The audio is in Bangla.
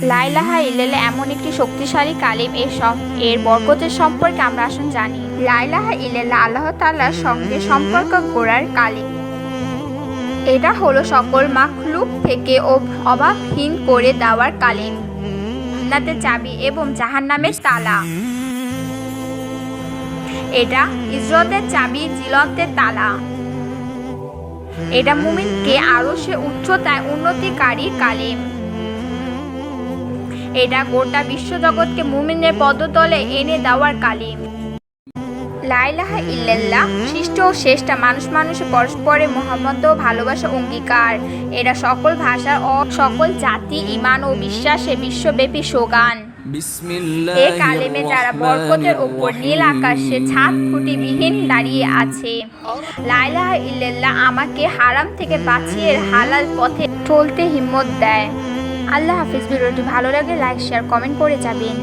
লা ইলাহা ইল্লাল্লাহ এমন একটি শক্তিশালী কালিম, এর বরকতের সম্পর্কে আমরা আসুন জানি। লা ইলাহা ইল্লাল্লাহ আল্লাহ তাআলার সঙ্গে সম্পর্ক গড়ার কালিম। এটা হলো সকল মাখলুক থেকে অভাবহীন করে দেওয়ার কালিম, জান্নাতের চাবি এবং জাহান্নামের তালা। এটা ইজ্জতের চাবি, জিলতের তালা। এটা মুমিনকে আরশে উচ্চতায় উন্নতিকারী কালিম। এটা গোটা বিশ্বজগৎকে মুমিনের পদতলে এনে দেওয়ার কালিম। লা ইলাহা ইল্লাল্লাহ সৃষ্ট ও শ্রেষ্ঠ মানুষের পরস্পরে মহব্বত ও ভালোবাসা অঙ্গীকার। এরা সকল ভাষা ও সকল জাতি, ঈমান ও বিশ্বাসে বিশ্বব্যাপী সোগান। এ কালেমে যারা বরকতের ওপর নীল আকাশে ছাদ খুঁটিবিহীন দাঁড়িয়ে আছে। লা ইলাহা ইল্লাল্লাহ আমাকে হারাম থেকে বাঁচিয়ে হালাল পথে চলতে হিম্মত দেয়। আল্লাহ হাফিজ। ভিডিওটি ভালো লাগলে লাইক, শেয়ার, কমেন্ট করে যাবেন।